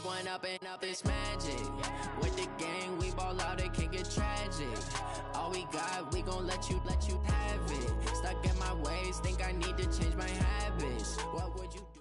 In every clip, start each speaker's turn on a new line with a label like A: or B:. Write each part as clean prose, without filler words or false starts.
A: One up and up is magic. With the gang, we ball out, it can get tragic. All we got, we gon' let you have it. Stuck in my ways, think I need to change my habits. What would you do?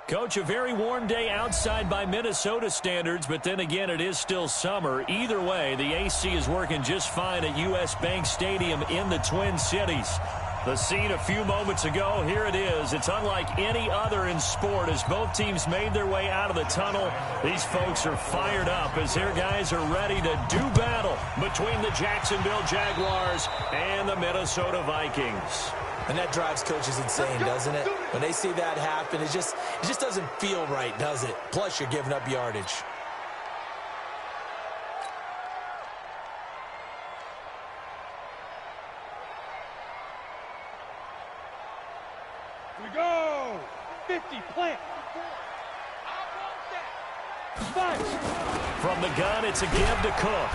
B: Coach, a very warm day outside by Minnesota standards, but then again, it is still summer. Either way, the AC is working just fine at U.S. Bank Stadium in the Twin Cities. The scene a few moments ago, here it is. It's unlike any other in sport as both teams made their way out of the tunnel. These folks are fired up as their guys are ready to do battle between the Jacksonville Jaguars and the Minnesota Vikings.
C: And that drives coaches insane, doesn't it? When they see that happen, it just doesn't feel right, does it? Plus, you're giving up yardage.
D: We go! 50, plant!
B: From the gun, it's a give to Cook.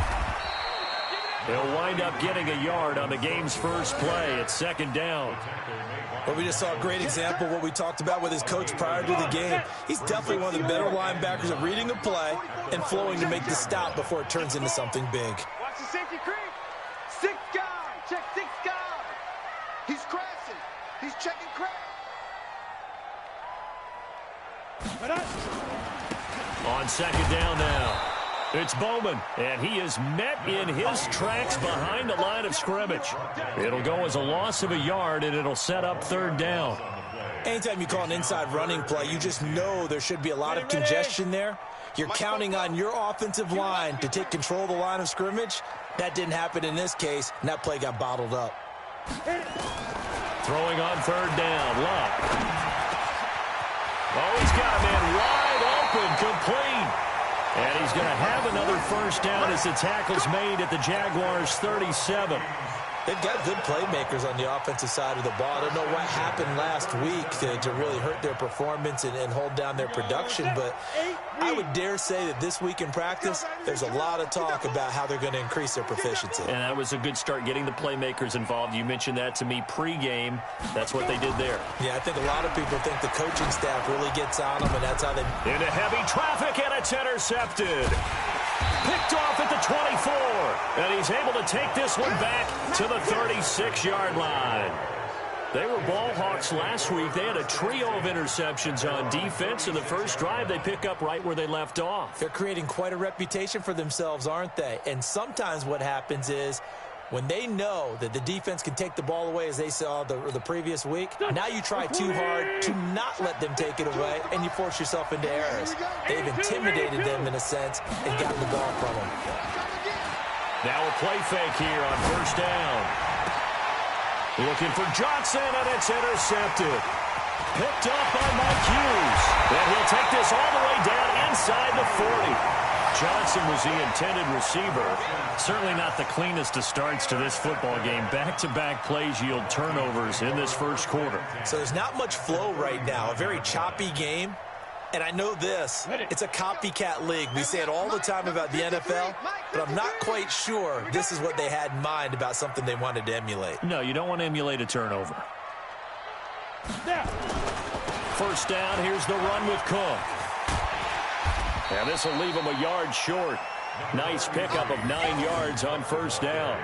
B: He'll wind up getting a yard on the game's first play. It's second down.
C: Well, we just saw a great example of what we talked about with his coach prior to the game. He's definitely one of the better linebackers at reading a play and flowing to make the stop before it turns into something big.
D: Watch the safety creep. 6 guys. Check 6 guys. He's crashing. He's checking crash.
B: On second down now. It's Bowman, and he is met in his tracks behind the line of scrimmage. It'll go as a loss of a yard, and it'll set up third down.
C: Anytime you call an inside running play, you just know there should be a lot of congestion there. You're counting on your offensive line to take control of the line of scrimmage. That didn't happen in this case, and that play got bottled up.
B: Throwing on third down, Luck. Oh, he's got a man wide open, complete. And he's going to have another first down as the tackle's made at the Jaguars' 37.
C: They've got good playmakers on the offensive side of the ball. I don't know what happened last week to really hurt their performance and hold down their production, but I would dare say that this week in practice, there's a lot of talk about how they're going to increase their proficiency.
B: And that was a good start, getting the playmakers involved. You mentioned that to me pregame. That's what they did there.
C: Yeah, I think a lot of people think the coaching staff really gets on them, and that's how they...
B: Into heavy traffic, and it's intercepted. Picked off at the 24, and he's able to take this one back to the 36-yard line. They were ball hawks last week. They had a trio of interceptions on defense. In the first drive, they pick up right where they left off.
C: They're creating quite a reputation for themselves, aren't they? And sometimes what happens is when they know that the defense can take the ball away, as they saw the previous week, now you try too hard to not let them take it away, and you force yourself into errors. They've intimidated them in a sense and gotten the ball from them.
B: Now a play fake here on first down. Looking for Johnson, and it's intercepted. Picked up by Mike Hughes. And he'll take this all the way down inside the 40. Johnson was the intended receiver. Certainly not the cleanest of starts to this football game. Back-to-back plays yield turnovers in this first quarter.
C: So there's not much flow right now. A very choppy game. And I know this, it's a copycat league. We say it all the time about the NFL, but I'm not quite sure this is what they had in mind about something they wanted to emulate.
B: No, you don't want to emulate a turnover. First down, here's the run with Cook. And this will leave him a yard short. Nice pickup of 9 yards on first down.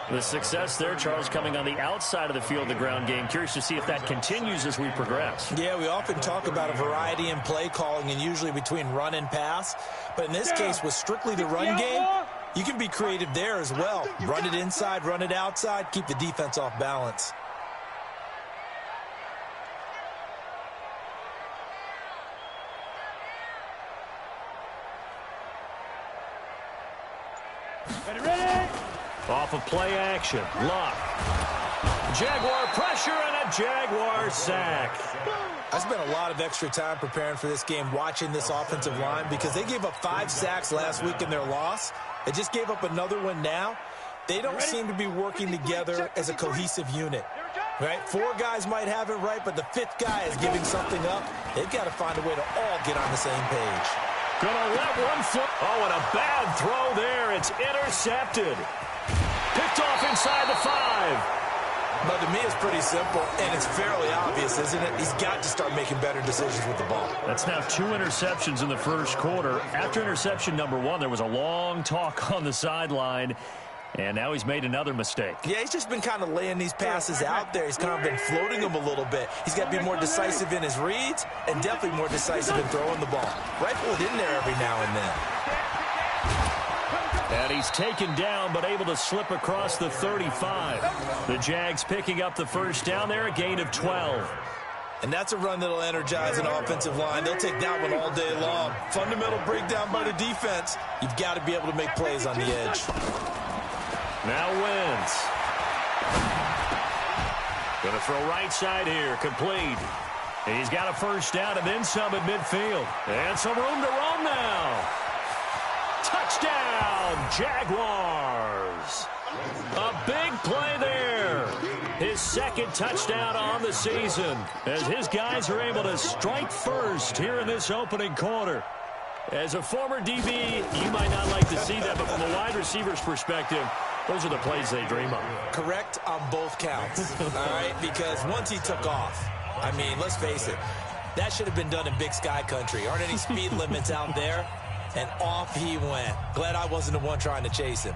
B: The success there, Charles, coming on the outside of the field, the ground game. Curious to see if that continues as we progress.
C: Yeah, we often talk about a variety in play calling and usually between run and pass. But in this case, with strictly the run game, you can be creative there as well. Run it inside, run it outside, keep the defense off balance.
D: Ready?
B: Off of play action. Luck. Jaguar pressure and a Jaguar sack.
C: I spent a lot of extra time preparing for this game watching this offensive line because they gave up 5 sacks last week in their loss. They just gave up another one now. They don't seem to be working together as a cohesive unit. Right? 4 guys might have it right, but the 5th guy is giving something up. They've got to find a way to all get on the same page.
B: Gonna let one flip. Oh, and a bad throw there. It's intercepted. Picked off inside the 5.
C: But to me, it's pretty simple, and it's fairly obvious, isn't it? He's got to start making better decisions with the ball.
B: That's now 2 interceptions in the first quarter. After interception number 1, there was a long talk on the sideline, and now he's made another mistake.
C: Yeah, he's just been kind of laying these passes out there. He's kind of been floating them a little bit. He's got to be more decisive in his reads and definitely more decisive in throwing the ball. Rifle it in there every now and then.
B: And he's taken down, but able to slip across the 35. The Jags picking up the first down there, a gain of 12.
C: And that's a run that'll energize an offensive line. They'll take that one all day long. Fundamental breakdown by the defense. You've got to be able to make plays on the edge.
B: Now Wentz. Going to throw right side here, complete. He's got a first down and then some at midfield. And some room to roam now. Touchdown, Jaguars. A big play there. His second touchdown on the season as his guys are able to strike first here in this opening quarter. As a former DB, you might not like to see that, but from a wide receiver's perspective, those are the plays they dream of.
C: Correct on both counts, all right? Because once he took off, I mean, let's face it, that should have been done in Big Sky country. Aren't any speed limits out there? And off he went. Glad I wasn't the one trying to chase him.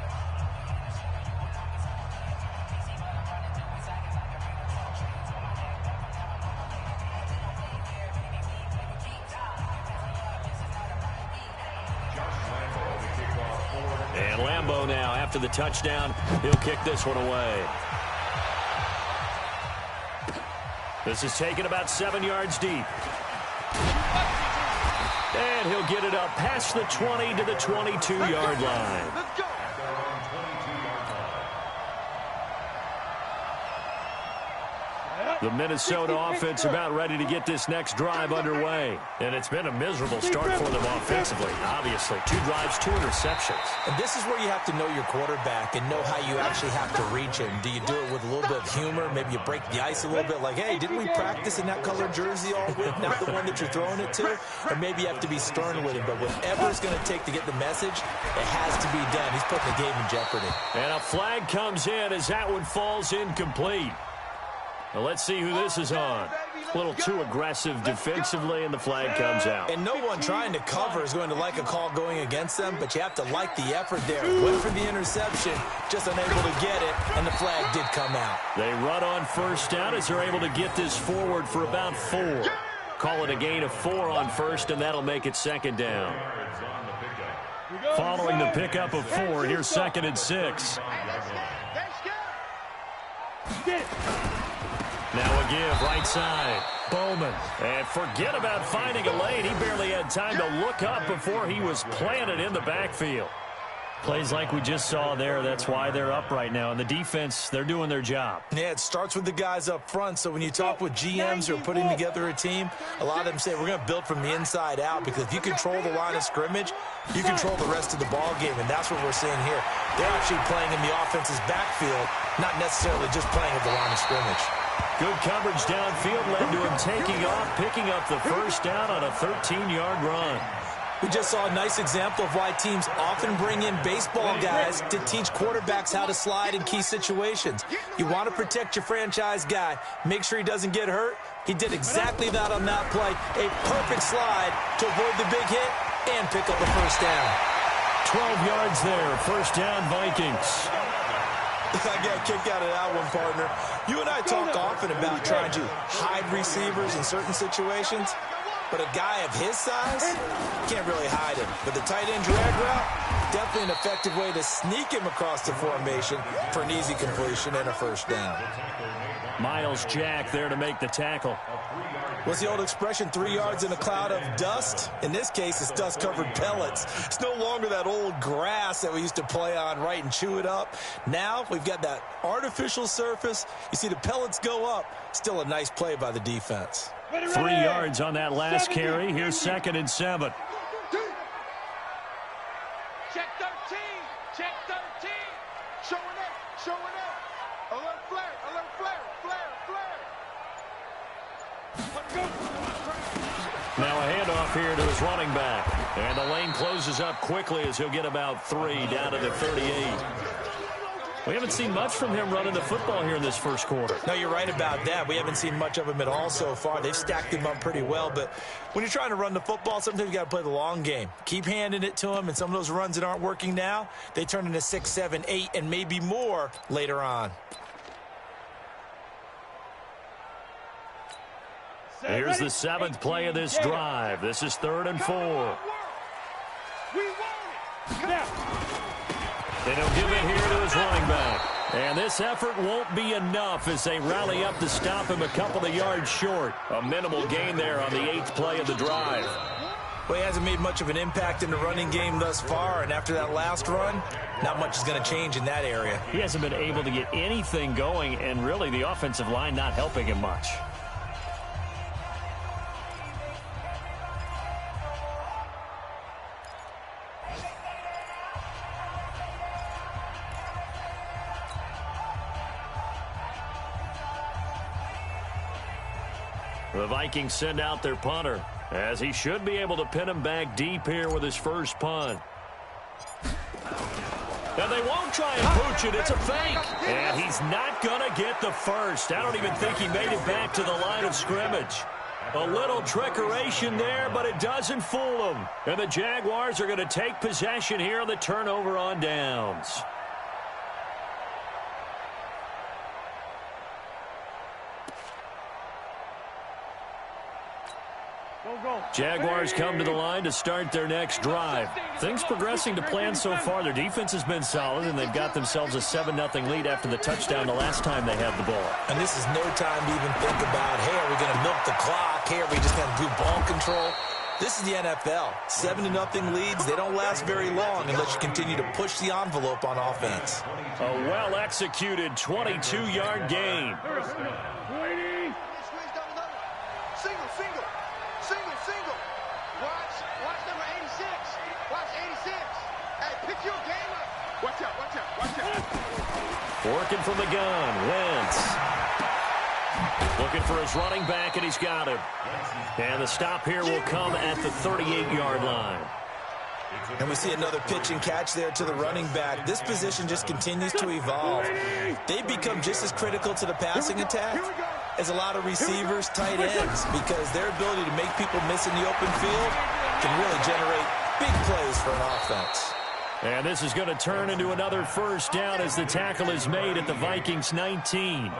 B: And Lambeau now, after the touchdown, he'll kick this one away. This is taken about 7 yards deep. And he'll get it up past the 20 to the 22-yard line.
D: Let's go.
B: The Minnesota offense about ready to get this next drive underway. And it's been a miserable start for them offensively, obviously. 2 drives, 2 interceptions.
C: And this is where you have to know your quarterback and know how you actually have to reach him. Do you do it with a little bit of humor? Maybe you break the ice a little bit like, hey, didn't we practice in that colored jersey all week, not the one that you're throwing it to? Or maybe you have to be stern with him. But whatever it's going to take to get the message, it has to be done. He's putting the game in jeopardy.
B: And a flag comes in as that one falls incomplete. Well, let's see who this is on. A little too aggressive defensively, and the flag comes out.
C: And no one trying to cover is going to like a call going against them, but you have to like the effort there. Went for the interception, just unable to get it, and the flag did come out.
B: They run on first down as they're able to get this forward for about 4. Call it a gain of 4 on first, and that'll make it second down. Following the pickup of 4, here's 2nd and 6. Now a give, right side. Bowman. And forget about finding a lane. He barely had time to look up before he was planted in the backfield. Plays like we just saw there, that's why they're up right now. And the defense, they're doing their job.
C: Yeah, it starts with the guys up front. So when you talk with GMs who are putting together a team, a lot of them say we're going to build from the inside out, because if you control the line of scrimmage, you control the rest of the ball game, and that's what we're seeing here. They're actually playing in the offense's backfield, not necessarily just playing at the line of scrimmage.
B: Good coverage downfield led to him taking off, picking up the first down on a 13-yard run.
C: We just saw a nice example of why teams often bring in baseball guys to teach quarterbacks how to slide in key situations. You want to protect your franchise guy. Make sure he doesn't get hurt. He did exactly that on that play. A perfect slide to avoid the big hit and pick up the first down.
B: 12 yards there. First down, Vikings.
C: I got a kick out of that one, partner. You and I talk often about trying to hide receivers in certain situations. But a guy of his size, can't really hide him. But the tight end drag route, definitely an effective way to sneak him across the formation for an easy completion and a first down.
B: Miles Jack there to make the tackle.
C: What's the old expression, 3 yards in a cloud of dust? In this case, it's dust-covered pellets. It's no longer that old grass that we used to play on, right, and chew it up. Now we've got that artificial surface. You see the pellets go up. Still a nice play by the defense.
B: 3 yards on that last carry. Here's 2nd and 7.
D: Check 13. Check 13. Showing up. Showing up. A little flare. A little flare. Flare. Flare.
B: Now a handoff here to his running back. And the lane closes up quickly as he'll get about 3 down to the 38. We haven't seen much from him running the football here in this first quarter.
C: No, you're right about that. We haven't seen much of him at all so far. They've stacked him up pretty well, but when you're trying to run the football, sometimes you got to play the long game. Keep handing it to him, and some of those runs that aren't working now, they turn into 6, 7, 8, and maybe more later on.
B: Here's the 7th play of this drive. This is 3rd and 4. They don't give it here to his running back. And this effort won't be enough as they rally up to stop him a couple of yards short. A minimal gain there on the 8th play of the drive.
C: Well, he hasn't made much of an impact in the running game thus far, and after that last run, not much is going to change in that area.
B: He hasn't been able to get anything going, and really the offensive line not helping him much. The Vikings send out their punter, as he should be able to pin him back deep here with his first punt. And they won't try and pooch it. It's a fake. And he's not going to get the first. I don't even think he made it back to the line of scrimmage. A little trickeration there, but it doesn't fool him. And the Jaguars are going to take possession here on the turnover on downs. Jaguars come to the line to start their next drive. Things progressing to plan so far. Their defense has been solid, and they've got themselves a 7-0 lead after the touchdown the last time they had the ball.
C: And this is no time to even think about, hey, are we going to milk the clock? Hey, are we just going to do ball control? This is the NFL. 7-0 leads, they don't last very long unless you continue to push the envelope on offense.
B: A well-executed 22-yard gain. Working from the gun, Wentz. Looking for his running back, and he's got him. And the stop here will come at the 38-yard line.
C: And we see another pitch and catch there to the running back. This position just continues to evolve. They've become just as critical to the passing attack as a lot of receivers, tight ends, because their ability to make people miss in the open field can really generate big plays for an offense.
B: And this is going to turn into another first down as the tackle is made at the Vikings 19.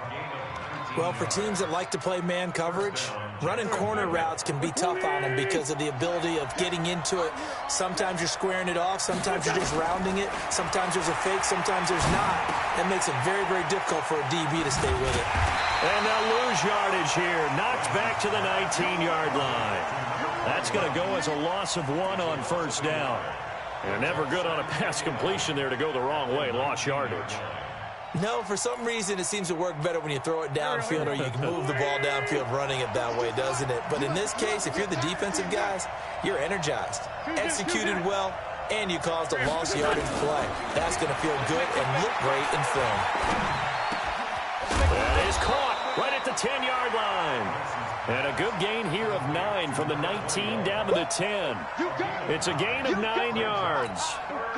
C: Well, for teams that like to play man coverage, running corner routes can be tough on them because of the ability of getting into it. Sometimes you're squaring it off. Sometimes you're just rounding it. Sometimes there's a fake. Sometimes there's not. That makes it very, very difficult for a DB to stay with it.
B: And they'll lose yardage here. Knocked back to the 19-yard line. That's going to go as a loss of 1 on first down. And never good on a pass completion there to go the wrong way. Lost yardage.
C: No, for some reason it seems to work better when you throw it downfield or you can move the ball downfield running it that way, doesn't it? But in this case, if you're the defensive guys, you're energized, executed well, and you caused a lost yardage play. That's going to feel good and look great in film.
B: That is caught right at the 10-yard line. And a good gain here of 9 from the 19 down to the 10. It's a gain of 9 yards.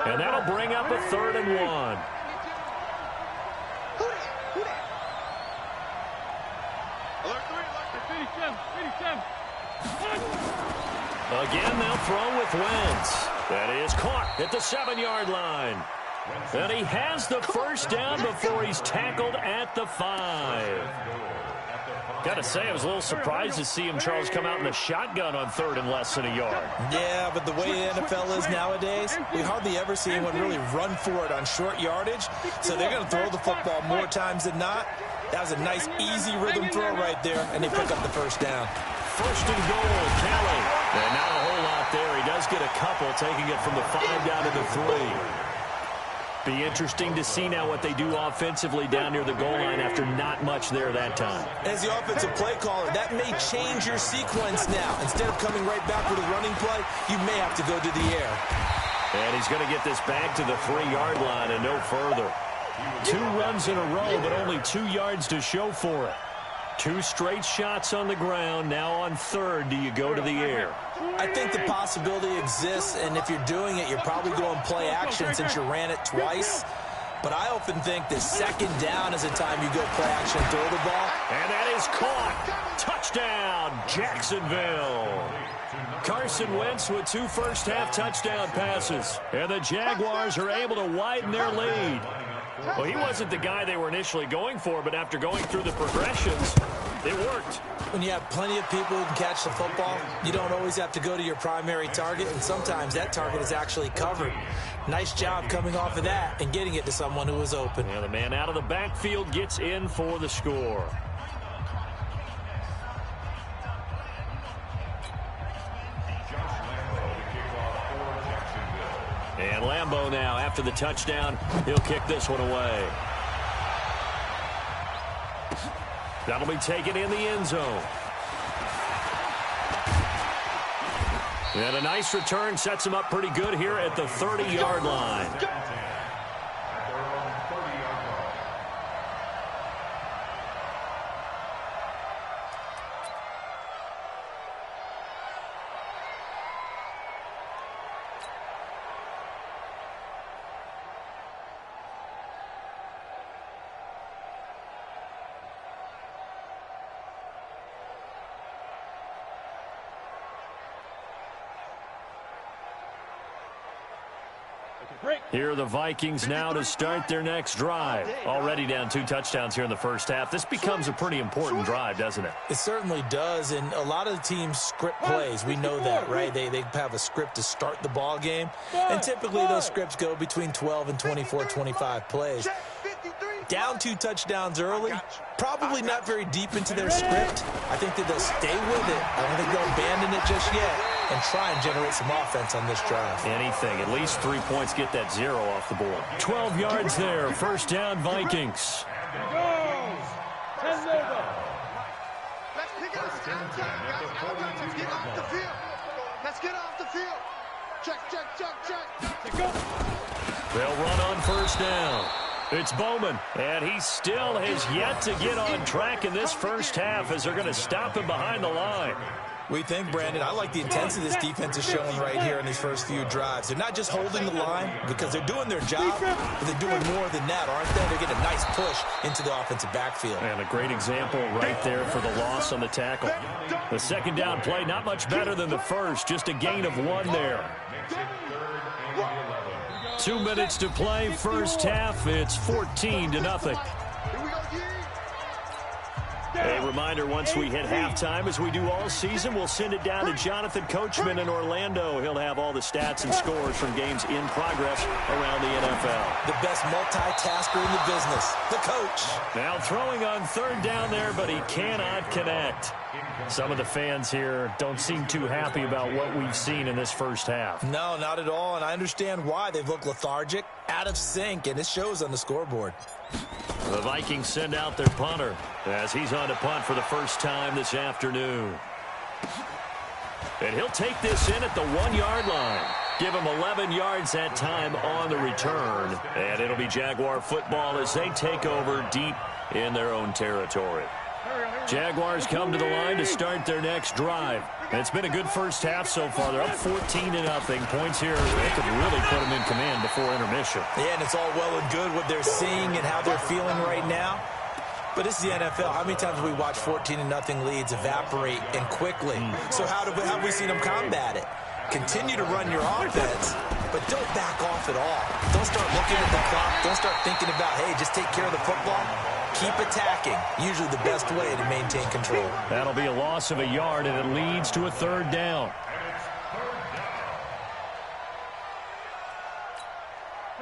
B: And that'll bring up a 3rd and 1. Again, they'll throw with Wentz. That is caught at the 7-yard line. And he has the first down before he's tackled at the 5. Got to say, I was a little surprised to see him, Charles, come out in a shotgun on 3rd and less than a yard.
C: Yeah, but the way the NFL is nowadays, we hardly ever see anyone really run for it on short yardage. So they're going to throw the football more times than not. That was a nice, easy rhythm throw right there, and they pick up the first down.
B: 1st and goal, Kelly. And not a whole lot there. He does get a couple, taking it from the 5 down to the 3. Be interesting to see now what they do offensively down near the goal line after not much there that time.
C: As the offensive play caller, that may change your sequence now. Instead of coming right back with a running play, you may have to go to the air.
B: And he's going to get this back to the 3-yard line and no further. 2 runs in a row, but only 2 yards to show for it. 2 straight shots on the ground. Now on 3rd, do you go to the air?
C: I think the possibility exists, and if you're doing it, you're probably going play action since you ran it twice. But I often think that second down is a time you go play action and throw the ball.
B: And that is caught. Touchdown, Jacksonville. Carson Wentz with 2 first-half touchdown passes. And the Jaguars are able to widen their lead. Well, he wasn't the guy they were initially going for, but after going through the progressions, it worked.
C: When you have plenty of people who can catch the football, you don't always have to go to your primary target, and sometimes that target is actually covered. Nice job coming off of that and getting it to someone who was open.
B: And the man out of the backfield gets in for the score. And Lambeau now, after the touchdown, he'll kick this one away. That'll be taken in the end zone. And a nice return sets him up pretty good here at the 30-yard line. Here are the Vikings now to start their next drive. Already down 2 touchdowns here in the first half. This becomes a pretty important drive, doesn't it?
C: It certainly does, and a lot of the teams script plays. We know that, right? They have a script to start the ball game, and typically those scripts go between 12 and 24, 25 plays. Down 2 touchdowns early, probably not very deep into their script. I think that they'll stay with it. I don't think they'll abandon it just yet and try and generate some offense on this drive.
B: Anything. At least 3 points, get that 0 off the board. 12 yards there. First down, Vikings.
D: Let's pick it up outside, guys. Outside. Let's get off the field. Let's get off the field. Check.
B: They'll run on first down. It's Bowman, and he still has yet to get on track in this first half as they're going to stop him behind the line.
C: We think, Brandon, I like the intensity this defense is showing right here in these first few drives. They're not just holding the line because they're doing their job, but they're doing more than that, aren't they? They're getting a nice push into the offensive backfield.
B: And a great example right there for the loss on the tackle. The second down play, not much better than the first, just a gain of 1 there. 2 minutes to play, first half. It's 14-0. A reminder, once we hit halftime, as we do all season, we'll send it down to Jonathan Coachman in Orlando. He'll have all the stats and scores from games in progress around the NFL.
C: The best multitasker in the business, the coach.
B: Now throwing on third down there, but he cannot connect. Some of the fans here don't seem too happy about what we've seen in this first half.
C: No, not at all, and I understand why. They've looked lethargic, out of sync, and it shows on the scoreboard.
B: The Vikings send out their punter as he's on to punt for the first time this afternoon. And he'll take this in at the 1-yard line. Give him 11 yards that time on the return. And it'll be Jaguar football as they take over deep in their own territory. Jaguars come to the line to start their next drive. It's been a good first half so far. They're up 14-0. Points here, they could really put them in command before intermission.
C: Yeah, and it's all well and good what they're seeing and how they're feeling right now. But this is the NFL. How many times have we watched 14-0 leads evaporate and quickly? So how have we seen them combat it? Continue to run your offense, but don't back off at all. Don't start looking at the clock. Don't start thinking about, hey, just take care of the football. Keep attacking. Usually the best way to maintain control.
B: That'll be a loss of a yard, and it leads to a third down.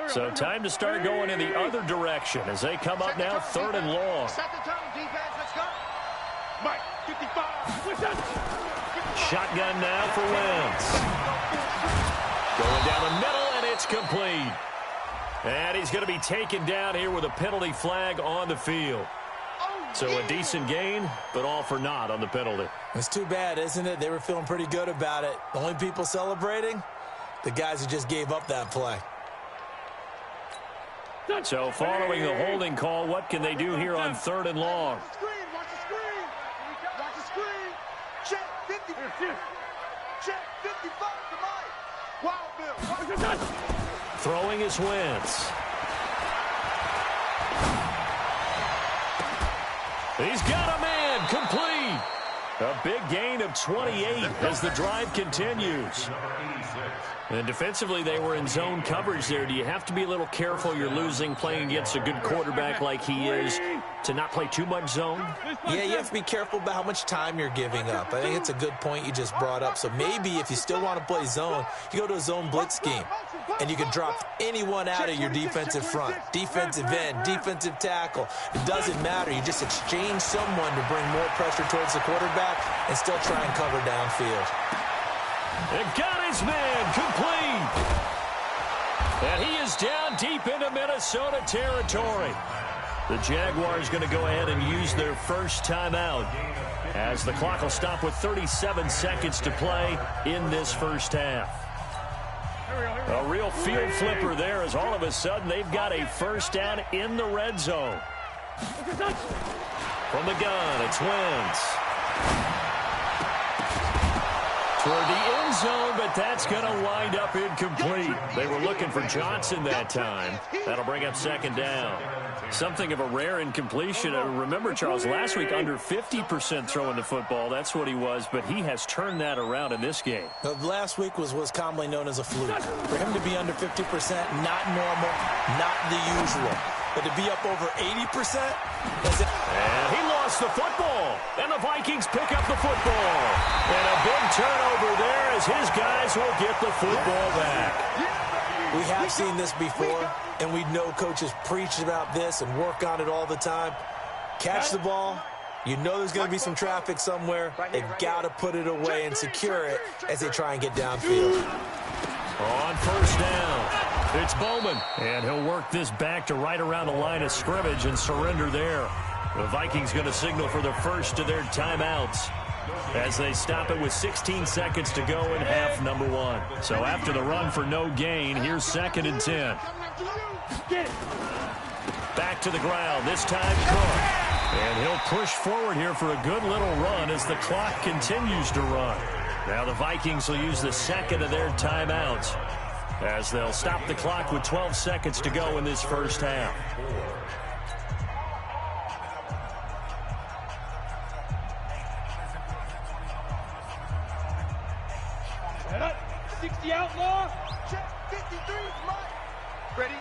B: So time to start going in the other direction as they come up now, 3rd and long.
D: Set the tone, defense. Let's go. Mike, 55.
B: Shotgun now for Wentz. Going down the middle, and it's complete. And he's going to be taken down here with a penalty flag on the field. So a decent gain, but all for naught on the penalty.
C: It's too bad, isn't it? They were feeling pretty good about it. The only people celebrating, the guys who just gave up that play.
B: So following the holding call, what can they do here on 3rd and long?
D: Watch the screen. Watch the screen. Watch the screen. Check 50. Check 55 to Mike. Wild Bill.
B: Throwing is Wentz. He's got a man, complete. A big gain of 28 as the drive continues. And defensively, they were in zone coverage there. Do you have to be a little careful? You're losing, playing against a good quarterback like he is, to not play too much zone?
C: Yeah, you have to be careful about how much time you're giving up. I think it's a good point you just brought up. So maybe if you still want to play zone, you go to a zone blitz scheme. And you can drop anyone out of your defensive front. Defensive end, defensive tackle. It doesn't matter. You just exchange someone to bring more pressure towards the quarterback and still try and cover downfield.
B: It got his man, complete. And he is down deep into Minnesota territory. The Jaguars going to go ahead and use their first timeout as the clock will stop with 37 seconds to play in this first half. A real field flipper there as all of a sudden they've got a first down in the red zone. From the gun, it's Wentz. Toward the end zone, but that's going to wind up incomplete. They were looking for Johnson that time. That'll bring up second down. Something of a rare incompletion. Remember, Charles, last week under 50% throwing the football. That's what he was, but he has turned that around in this game.
C: Last week was commonly known as a fluke. For him to be under 50%, not normal, not the usual. But to be up over 80%?
B: And he lost the football. And the Vikings pick up the football. And a big turnover there as his guys will get the football back.
C: We have seen this before, and we know coaches preach about this and work on it all the time. Catch the ball. You know there's going to be some traffic somewhere. They've got to put it away and secure it as they try and get downfield.
B: On first down, it's Bowman. And he'll work this back to right around the line of scrimmage and surrender there. The Vikings going to signal for the first of their timeouts as they stop it with 16 seconds to go in half number one. So after the run for no gain, here's 2nd and 10. Back to the ground, this time Cook. And he'll push forward here for a good little run as the clock continues to run. Now the Vikings will use the second of their timeouts as they'll stop the clock with 12 seconds to go in this first half.
D: Outlaw. Check 53. Ready?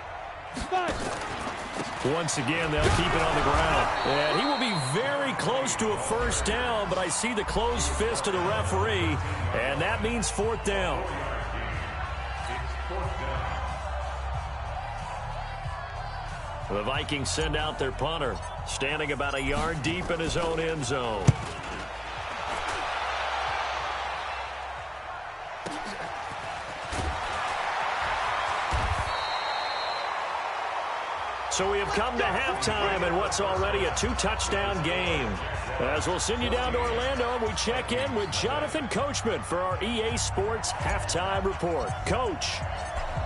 B: Once again, they'll keep it on the ground. And he will be very close to a first down, but I see the closed fist of the referee, and that means 4th down. The Vikings send out their punter, standing about a yard deep in his own end zone. So we have come to halftime in what's already a 2-touchdown game. As we'll send you down to Orlando, and we check in with Jonathan Coachman for our EA Sports Halftime Report. Coach,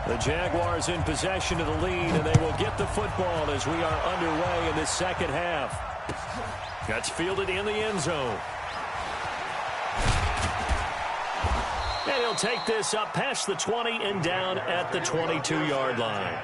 B: the Jaguars in possession of the lead, and they will get the football as we are underway in this second half. That's fielded in the end zone. And he'll take this up past the 20 and down at the 22-yard line.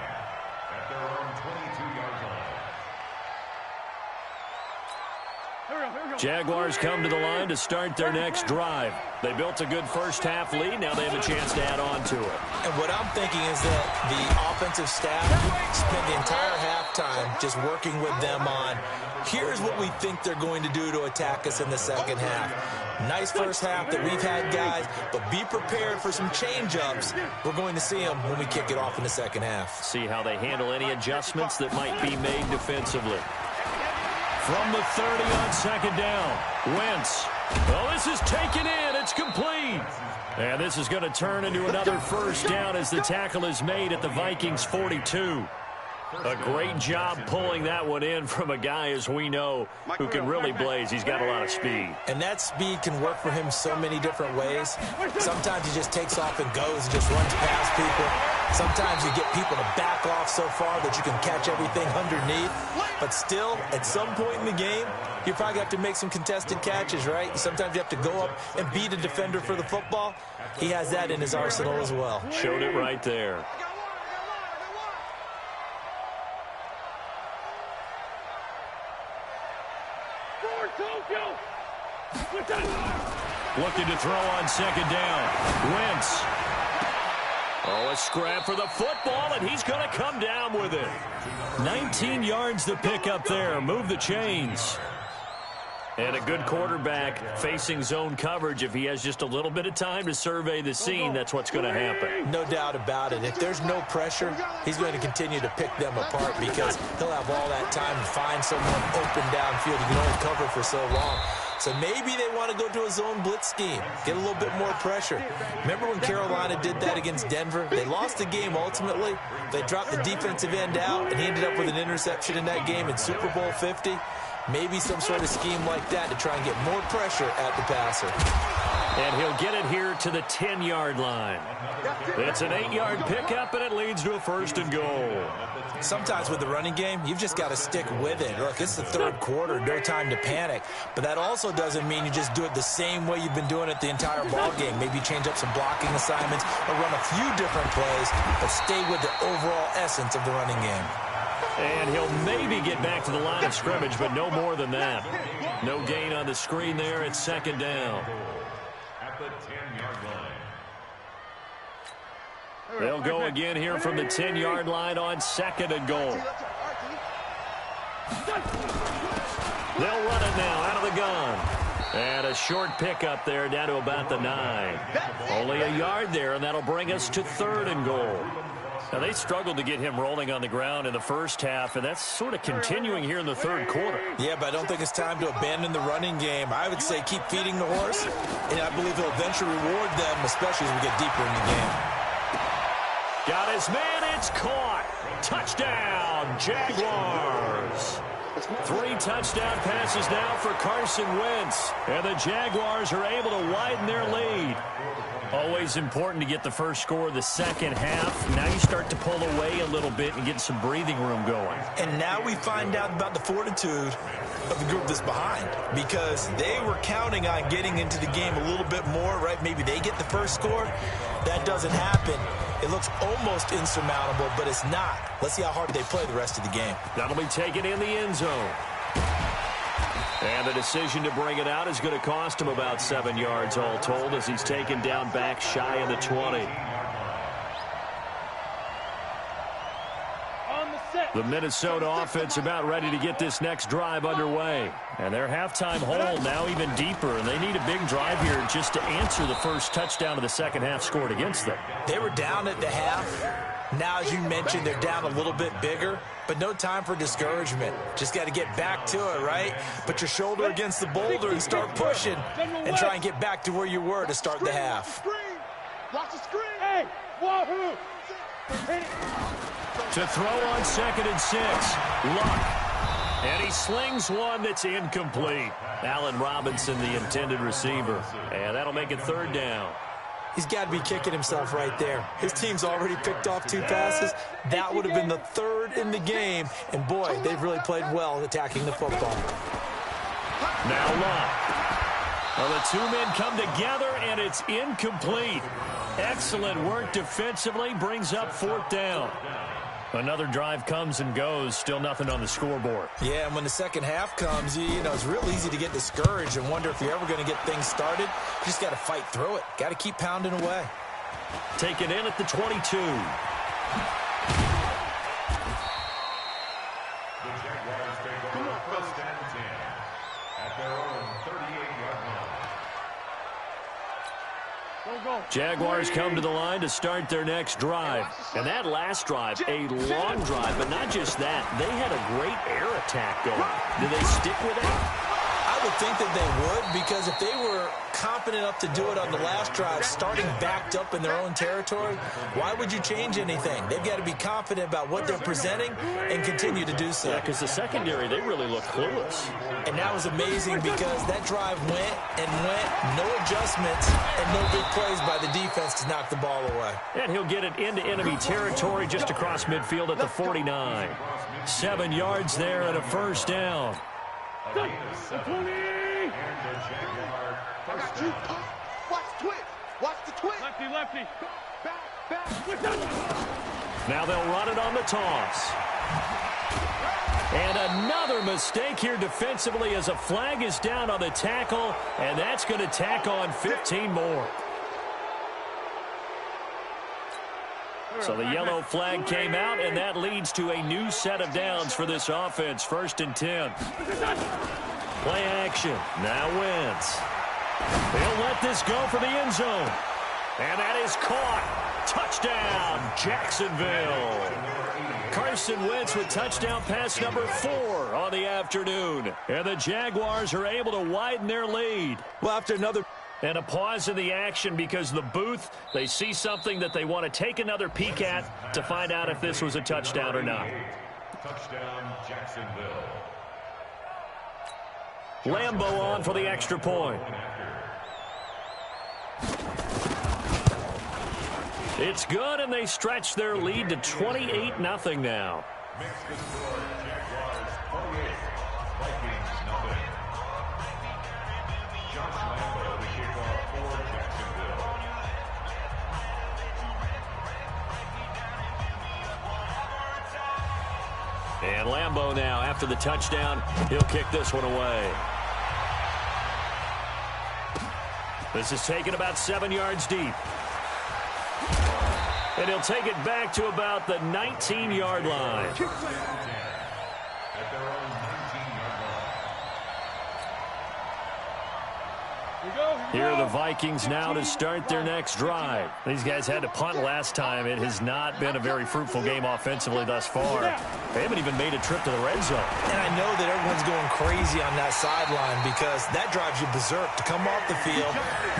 B: Jaguars come to the line to start their next drive. They built a good first half lead. Now they have a chance to add on to it.
C: And what I'm thinking is that the offensive staff spent the entire halftime just working with them on, here's what we think they're going to do to attack us in the second half. Nice first half that we've had, guys, but be prepared for some change-ups. We're going to see them when we kick it off in the second half.
B: See how they handle any adjustments that might be made defensively. From the 30 on second down, Wentz. Well, this is taken in. It's complete. And this is going to turn into another first down as the tackle is made at the Vikings 42. A great job pulling that one in from a guy, as we know, who can really blaze. He's got a lot of speed.
C: And that speed can work for him so many different ways. Sometimes he just takes off and goes and just runs past people. Sometimes you get people to back off so far that you can catch everything underneath. But still, at some point in the game, you probably have to make some contested catches, right? Sometimes you have to go up and beat a defender for the football. He has that in his arsenal as well.
B: Showed it right there. Looking to throw on second down. Wentz. Oh, a scrap for the football, and he's going to come down with it. 19 yards to pick up there. Move the chains. And a good quarterback facing zone coverage. If he has just a little bit of time to survey the scene, that's what's going to happen.
C: No doubt about it. If there's no pressure, he's going to continue to pick them apart because he'll have all that time to find someone open downfield. He can only cover for so long. So maybe they want to go to a zone blitz scheme, get a little bit more pressure. Remember when Carolina did that against Denver? They lost the game ultimately. They dropped the defensive end out, and he ended up with an interception in that game in Super Bowl 50. Maybe some sort of scheme like that to try and get more pressure at the passer.
B: And he'll get it here to the 10-yard line. It's an 8-yard pickup, and it leads to a 1st and goal.
C: Sometimes with the running game, you've just got to stick with it. Look, it's the third quarter, no time to panic. But that also doesn't mean you just do it the same way you've been doing it the entire ball game. Maybe change up some blocking assignments or run a few different plays, but stay with the overall essence of the running game.
B: And he'll maybe get back to the line of scrimmage, but no more than that. No gain on the screen there. It's second down.
E: At the 10-yard line.
B: They'll go again here from the 10-yard line on 2nd and goal. They'll run it now out of the gun. And a short pickup there down to about the 9. Only a yard there, and that'll bring us to 3rd and goal. Now, they struggled to get him rolling on the ground in the first half, and that's sort of continuing here in the third quarter.
C: Yeah, but I don't think it's time to abandon the running game. I would say keep feeding the horse, and I believe he'll eventually reward them, especially as we get deeper in the game.
B: Got his man, it's caught. Touchdown, Jaguars. 3 touchdown passes now for Carson Wentz, and the Jaguars are able to widen their lead. Always important to get the first score of the second half. Now you start to pull away a little bit and get some breathing room going.
C: And now we find out about the fortitude of the group that's behind, because they were counting on getting into the game a little bit more, right? Maybe they get the first score. That doesn't happen. It looks almost insurmountable, but it's not. Let's see how hard they play the rest of the game.
B: That'll be taken in the end zone. And the decision to bring it out is going to cost him about 7 yards all told, as he's taken down back shy of the 20. The Minnesota offense about ready to get this next drive underway. And their halftime hole now even deeper, and they need a big drive here just to answer the first touchdown of the second half scored against them.
C: They were down at the half. Now, as you mentioned, they're down a little bit bigger, but no time for discouragement. Just got to get back to it, right? Put your shoulder against the boulder and start pushing and try and get back to where you were to start the half.
D: Watch the screen. Hey, wahoo!
B: To throw on 2nd and 6, Luck. And he slings one that's incomplete. Allen Robinson, the intended receiver. And that'll make it 3rd down.
C: He's got to be kicking himself right there. His team's already picked off 2 passes. That would have been the 3rd in the game. And, boy, they've really played well attacking the football.
B: Now Luck. Well, the 2 men come together, and it's incomplete. Excellent work defensively. Brings up 4th down. Another drive comes and goes. Still nothing on the scoreboard.
C: Yeah, and when the second half comes, you know, it's real easy to get discouraged and wonder if you're ever going to get things started. You just got to fight through it. Got to keep pounding away.
B: Taken in at the 22.
E: The Jaguars take over 1st and 10 at their own 38-yard line.
B: Jaguars come to the line to start their next drive. And that last drive, a long drive, but not just that. They had a great air attack going. Do they stick with that?
C: I would think that they would, because if they were confident enough to do it on the last drive, starting backed up in their own territory, why would you change anything? They've got to be confident about what they're presenting and continue to do so.
B: Yeah, because the secondary, they really look clueless.
C: And that was amazing because that drive went and went, no adjustments, and no big plays by the defense to knock the ball away.
B: And he'll get it into enemy territory just across midfield at the 49. 7 yards there and a 1st down.
D: I got you. Watch the twist. Watch the twist.
F: Lefty, lefty.
D: Back.
B: Now they'll run it on the toss. And another mistake here defensively as a flag is down on the tackle, and that's going to tack on 15 more. So the yellow flag came out, and that leads to a new set of downs for this offense. 1st and 10. Play action. Now Wentz. They'll let this go for the end zone. And that is caught. Touchdown, Jacksonville. Carson Wentz with touchdown pass number 4 on the afternoon. And the Jaguars are able to widen their lead.
C: Well, after another...
B: And a pause in the action because the booth, they see something that they want to take another peek at to find out if this was a touchdown or not.
E: Touchdown, Jacksonville.
B: Lambeau on for the extra point. It's good, and they stretch their lead to 28-0 now.
E: Makes the score Jaguars 48, Vikings nothing. Josh Lambeau to kick off for Jacksonville.
B: And Lambeau now, after the touchdown, he'll kick this one away. This is taken about 7 yards deep. And he'll take it back to about the 19-yard line.
E: At their own 19-yard line.
B: Here are the Vikings now to start their next drive. These guys had to punt last time. It has not been a very fruitful game offensively thus far. They haven't even made a trip to the red zone.
C: And I know that everyone's going crazy on that sideline because that drives you berserk to come off the field,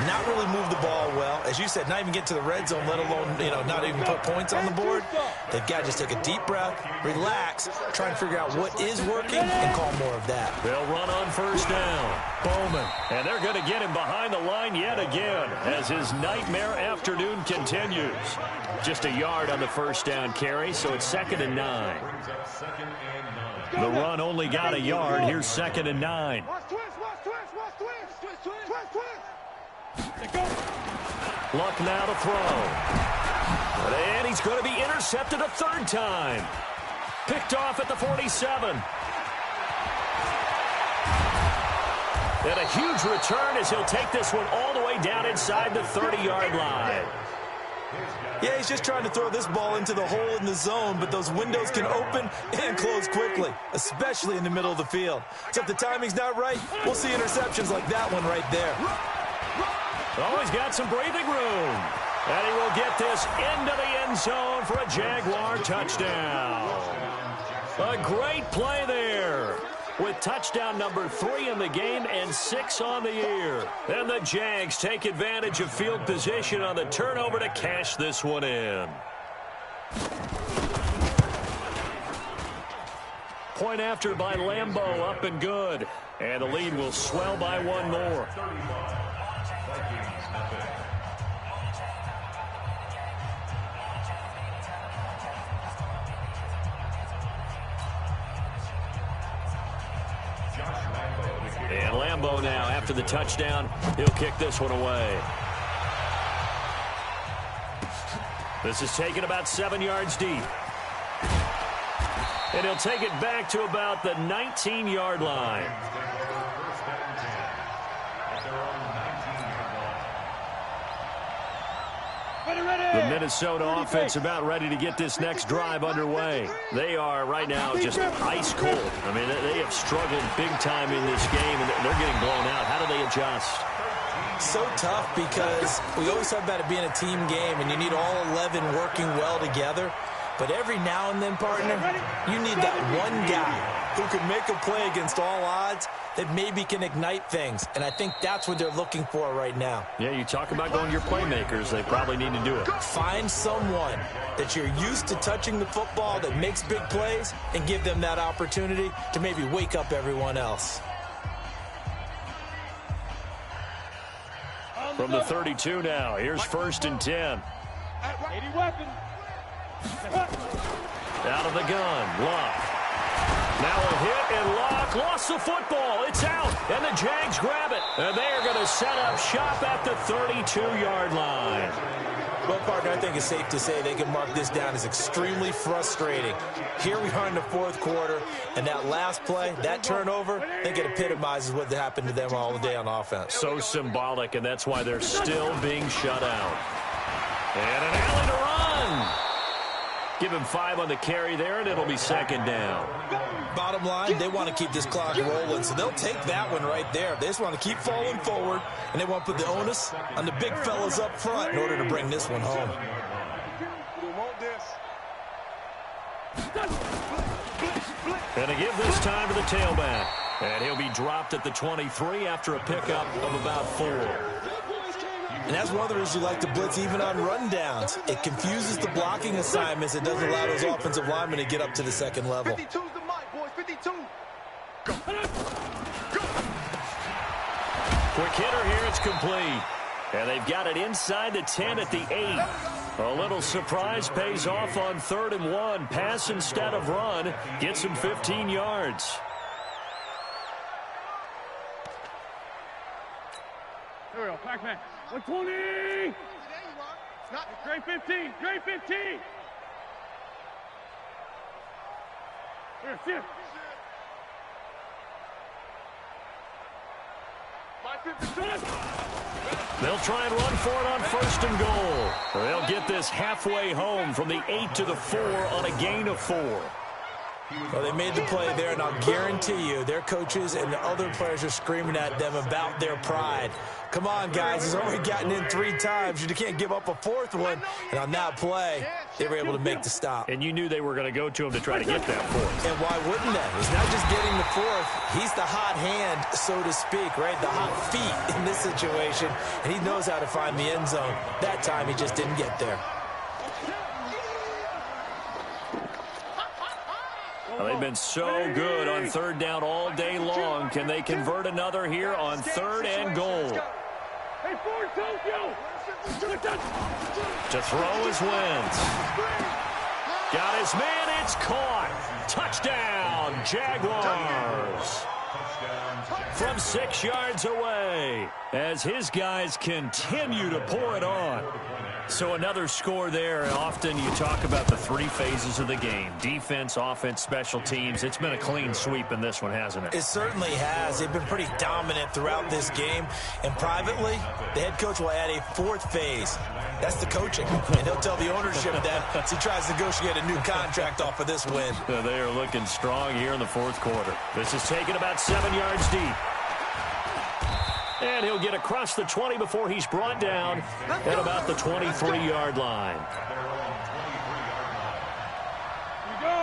C: not really move the ball well. As you said, not even get to the red zone, let alone, not even put points on the board. They've got to just take a deep breath, relax, try and figure out what is working and call more of that.
B: They'll run on 1st down. Bowman. And they're going to get him behind the line yet again as his nightmare afternoon continues. Just a yard on the 1st down carry, so it's 2nd and 9. The run only got a yard. Here's 2nd and 9. Luck now to throw. And he's going to be intercepted a 3rd time. Picked off at the 47. And a huge return as he'll take this one all the way down inside the 30-yard line.
C: Yeah, he's just trying to throw this ball into the hole in the zone, but those windows can open and close quickly, especially in the middle of the field. So if the timing's not right, we'll see interceptions like that one right there.
B: Oh, he's got some breathing room. And he will get this into the end zone for a Jaguar touchdown. A great play there, with touchdown number 3 in the game and 6 on the year. And the Jags take advantage of field position on the turnover to cash this one in. Point after by Lambeau, up and good. And the lead will swell by 1 more. And Lambeau now, after the touchdown, he'll kick this one away. This is taken about 7 yards deep. And he'll take it back to about the 19-yard line. The Minnesota offense about ready to get this next drive underway. They are right now just ice cold. I mean, they have struggled big time in this game, and they're getting blown out. How do they adjust?
C: So tough because we always talk about it being a team game, and you need all 11 working well together. But every now and then, partner, you need that one guy who can make a play against all odds that maybe can ignite things. And I think that's what they're looking for right now.
B: Yeah, you talk about going to your playmakers. They probably need to do it.
C: Find someone that you're used to touching the football that makes big plays and give them that opportunity to maybe wake up everyone else.
B: From the 32 now, here's 1st and 10.
D: 80 weapon.
B: Out of the gun, Luck. Now a hit, and Luck lost the football. It's out, and the Jags grab it. And they are going to set up shop at the 32-yard line.
C: Well, partner, I think it's safe to say they can mark this down as extremely frustrating. Here we are in the fourth quarter, and that last play, that turnover, I think it epitomizes what happened to them all day on offense.
B: So symbolic, and that's why they're still being shut out. And an alley to run. Give him 5 on the carry there, and it'll be second down.
C: Bottom line, they want to keep this clock rolling, so they'll take that one right there. They just want to keep falling forward, and they want to put the onus on the big fellas up front in order to bring this one home.
B: And to give this time to the tailback. And he'll be dropped at the 23 after a pickup of about 4.
C: And that's one of the reasons you like to blitz even on rundowns. It confuses the blocking assignments. It doesn't allow those offensive linemen to get up to the second level.
D: 52's the mic, boys. 52. Go.
B: Quick hitter here. It's complete. And they've got it inside the 10 at the 8. A little surprise pays off on 3rd and 1. Pass instead of run. Gets him 15 yards.
F: Here we go. Back. 120.
D: There you are.
F: Great 15. Great 15. Here, sit.
B: They'll try and run for it on 1st and goal. They'll get this halfway home from the 8 to the 4 on a gain of 4.
C: Well, they made the play there, and I'll guarantee you their coaches and the other players are screaming at them about their pride. Come on, guys. He's already gotten in 3 times. You can't give up a 4th one. And on that play, they were able to make the stop.
B: And you knew they were going to go to him to try to get that 4th.
C: And why wouldn't they? It's not just getting the 4th. He's the hot hand, so to speak, right? The hot feet in this situation. And he knows how to find the end zone. That time, he just didn't get there.
B: Well, they've been so good on 3rd down all day long. Can they convert another here on 3rd and goal? To throw his Wentz. Got his man. It's caught. Touchdown, Jaguars. From 6 yards away as his guys continue to pour it on. So another score there, and often you talk about the 3 phases of the game. Defense, offense, special teams. It's been a clean sweep in this one, hasn't it?
C: It certainly has. They've been pretty dominant throughout this game. And privately, the head coach will add a 4th phase. That's the coaching. And he'll tell the ownership that as he tries to negotiate a new contract off of this win.
B: They are looking strong here in the 4th quarter. This is taken about 7 yards deep. And he'll get across the 20 before he's brought down at about the 23-yard line.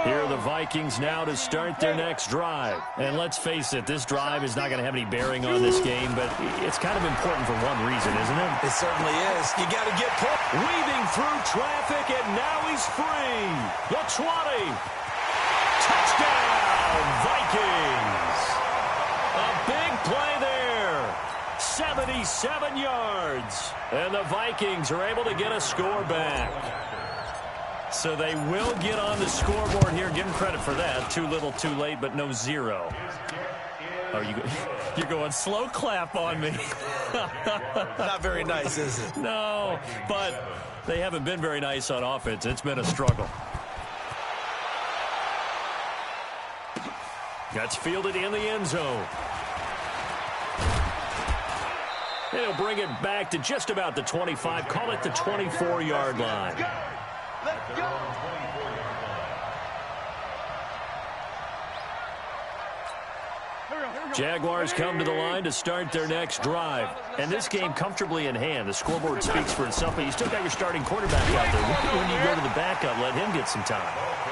B: Here are the Vikings now to start their next drive. And let's face it, this drive is not going to have any bearing on this game, but it's kind of important for one reason, isn't it?
C: It certainly is. You got to get pulled.
B: Weaving through traffic, and now he's free. The 20. Touchdown, Vikings. A big play there. 77 yards. And the Vikings are able to get a score back. So they will get on the scoreboard here. Give them credit for that. Too little, too late, but no 0. Oh, you're going slow clap on me.
C: Not very nice, is it?
B: No, but they haven't been very nice on offense. It's been a struggle. That's fielded in the end zone. They'll bring it back to just about the 25. Call it the 24-yard line.
D: Let's go.
B: Jaguars come to the line to start their next drive. And this game comfortably in hand. The scoreboard speaks for itself, but you still got your starting quarterback out there. When you go to the backup, let him get some time.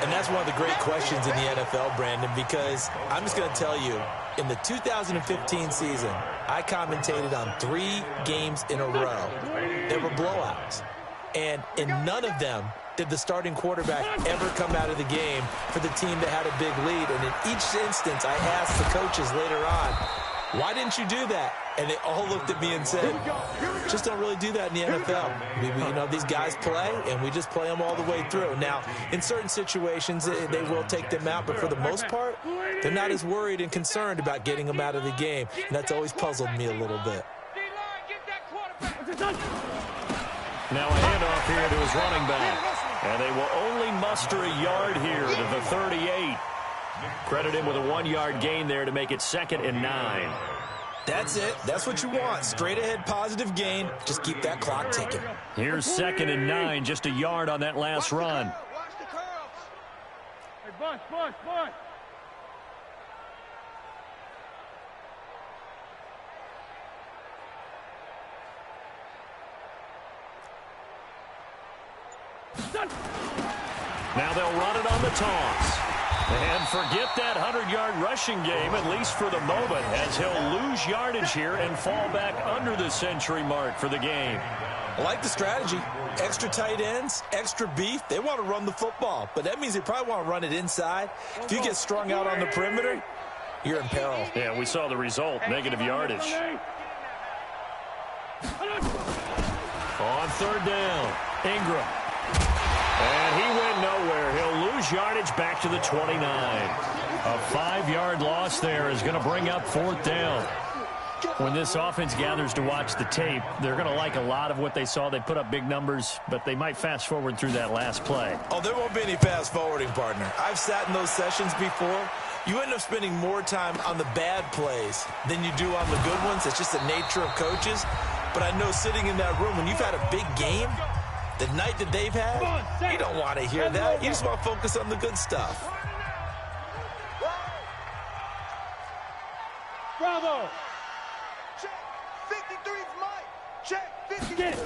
C: And that's one of the great questions in the NFL, Brandon, because I'm just going to tell you, in the 2015 season, I commentated on 3 games in a row. There were blowouts. And in none of them did the starting quarterback ever come out of the game for the team that had a big lead. And in each instance, I asked the coaches later on, Why didn't you do that? And they all looked at me and said, just don't really do that in the NFL. You know, these guys play, and we just play them all the way through. Now, in certain situations, they will take them out, but for the most part, they're not as worried and concerned about getting them out of the game, and that's always puzzled me a little bit.
B: Now a handoff here to his running back, and they will only muster a yard here to the 38. Credit him with a 1-yard gain there to make it 2nd and 9.
C: That's it. That's what you want. Straight ahead positive gain. Just keep that clock ticking.
B: Here's 2nd and 9, just a yard on that last run.
D: Watch the curls.
F: Hey, Bush.
B: Now they'll run it on the toss. And forget that 100-yard rushing game, at least for the moment, as he'll lose yardage here and fall back under the century mark for the game.
C: I like the strategy. Extra tight ends, extra beef. They want to run the football, but that means they probably want to run it inside. If you get strung out on the perimeter, you're in peril.
B: Yeah, we saw the result, negative yardage. On 3rd down, Ingram. And he went nowhere. He'll lose yardage back to the 29. A 5-yard loss there is going to bring up 4th down. When this offense gathers to watch the tape, they're going to like a lot of what they saw. They put up big numbers, but they might fast forward through that last play.
C: Oh, there won't be any fast forwarding, partner. I've sat in those sessions before. You end up spending more time on the bad plays than you do on the good ones. It's just the nature of coaches. But I know sitting in that room, when you've had a big game, the night that they've had, you don't want to hear that. You just want to focus on the good stuff.
F: Bravo.
D: Check. 53's Mike. Check. 50.
F: Get it.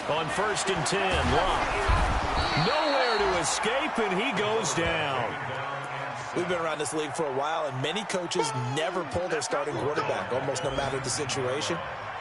B: On 1st and 10, Locke. Nowhere to escape, and he goes down.
C: We've been around this league for a while, and many coaches never pull their starting quarterback, almost no matter the situation.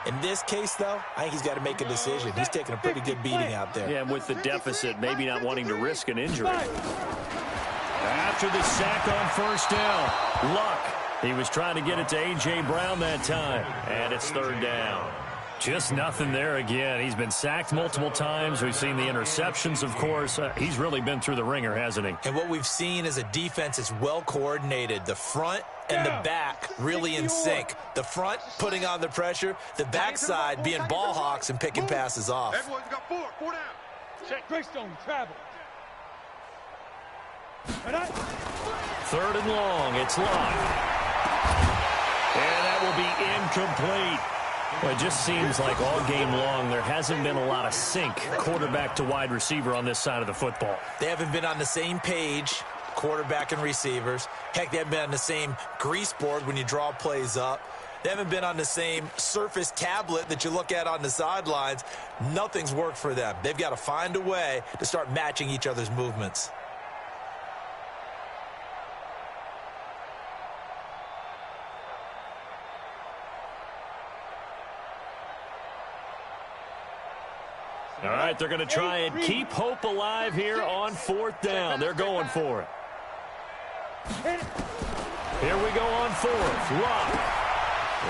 C: In this case, though, I think he's got to make a decision. He's taking a pretty good beating out there.
B: Yeah, and with the deficit, maybe not wanting to risk an injury. After the sack on 1st down, Luck. He was trying to get it to A.J. Brown that time, and it's 3rd down. Just nothing there again. He's been sacked multiple times. We've seen the interceptions, of course. He's really been through the ringer, hasn't he?
C: And what we've seen is a defense is well coordinated. The front and the back really in sync. The front putting on the pressure. The backside being ball hawks and picking passes off.
D: Everyone's got 4 down.
F: Check. Greystone, travel.
B: 3rd and long. It's Locke. And that will be incomplete. Well, it just seems like all game long there hasn't been a lot of sync quarterback to wide receiver on this side of the football.
C: They haven't been on the same page, quarterback and receivers. Heck, they haven't been on the same grease board when you draw plays up. They haven't been on the same Surface tablet that you look at on the sidelines. Nothing's worked for them. They've got to find a way to start matching each other's movements.
B: All right, they're going to try and keep hope alive here on 4th down. They're going for it. Here we go on 4th. Locke.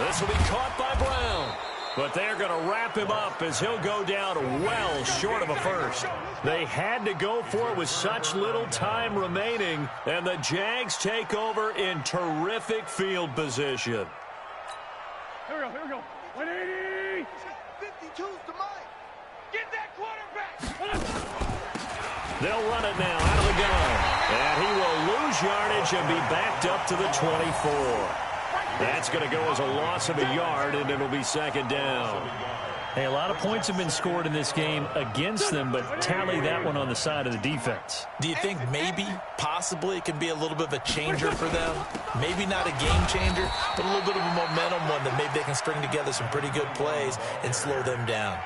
B: This will be caught by Brown. But they're going to wrap him up as he'll go down well short of a first. They had to go for it with such little time remaining, and the Jags take over in terrific field position.
F: Here we go. 180.
D: 52's to Mike. Get that quarterback.
B: They'll run it now out of the gun. And he will lose yardage and be backed up to the 24. That's going to go as a loss of a yard, and it'll be 2nd down. Hey, a lot of points have been scored in this game against them, but tally that one on the side of the defense.
C: Do you think maybe, possibly, it can be a little bit of a changer for them? Maybe not a game changer, but a little bit of a momentum one that maybe they can string together some pretty good plays and slow them down.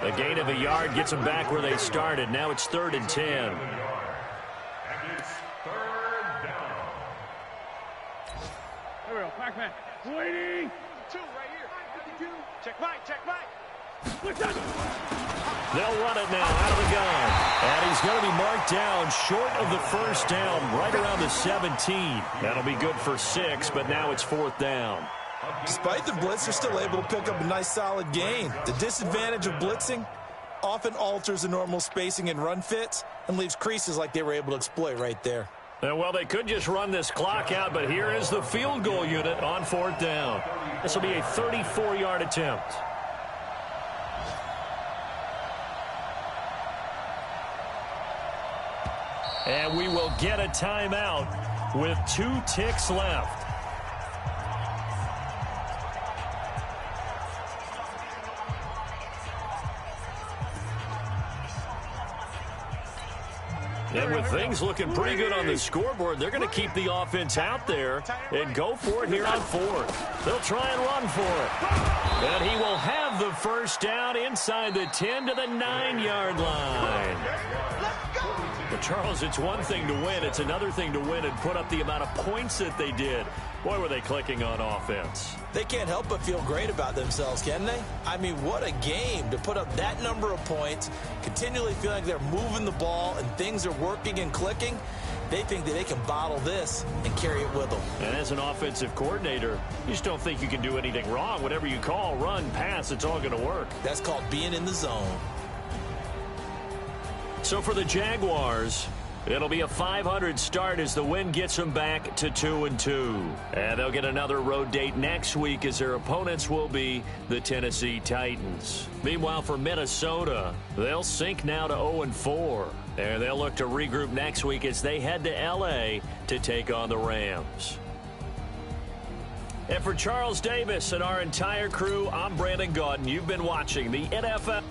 B: A gain of a yard gets them back where they started. Now it's 3rd and 10.
E: And it's 3rd down.
F: Here we go. Pac-Man. 280.
D: 2 right here. 52. Check Mike. Check Mike.
F: Look down.
B: They'll run it now out of the gun. And he's going to be marked down short of the 1st down, right around the 17. That'll be good for 6, but now it's 4th down.
C: Despite the blitz, they're still able to pick up a nice solid gain. The disadvantage of blitzing often alters the normal spacing and run fits and leaves creases like they were able to exploit right there.
B: Well, they could just run this clock out, but here is the field goal unit on 4th down. This will be a 34-yard attempt. And we will get a timeout with 2 ticks left. And with things looking pretty good on the scoreboard, they're going to keep the offense out there and go for it here on 4th. They'll try and run for it. And he will have the first down inside the 10 to the 9-yard line. But Charles, it's one thing to win. It's another thing to win and put up the amount of points that they did. Boy, were they clicking on offense.
C: They can't help but feel great about themselves, can they? I mean, what a game to put up that number of points, continually feeling like they're moving the ball and things are working and clicking. They think that they can bottle this and carry it with them.
B: And as an offensive coordinator, you just don't think you can do anything wrong. Whatever you call, run, pass, it's all going to work.
C: That's called being in the zone.
B: So for the Jaguars, it'll be a 500 start as the win gets them back to 2-2. And they'll get another road date next week as their opponents will be the Tennessee Titans. Meanwhile, for Minnesota, they'll sink now to 0-4. And they'll look to regroup next week as they head to L.A. to take on the Rams. And for Charles Davis and our entire crew, I'm Brandon Gaudin. You've been watching the NFL.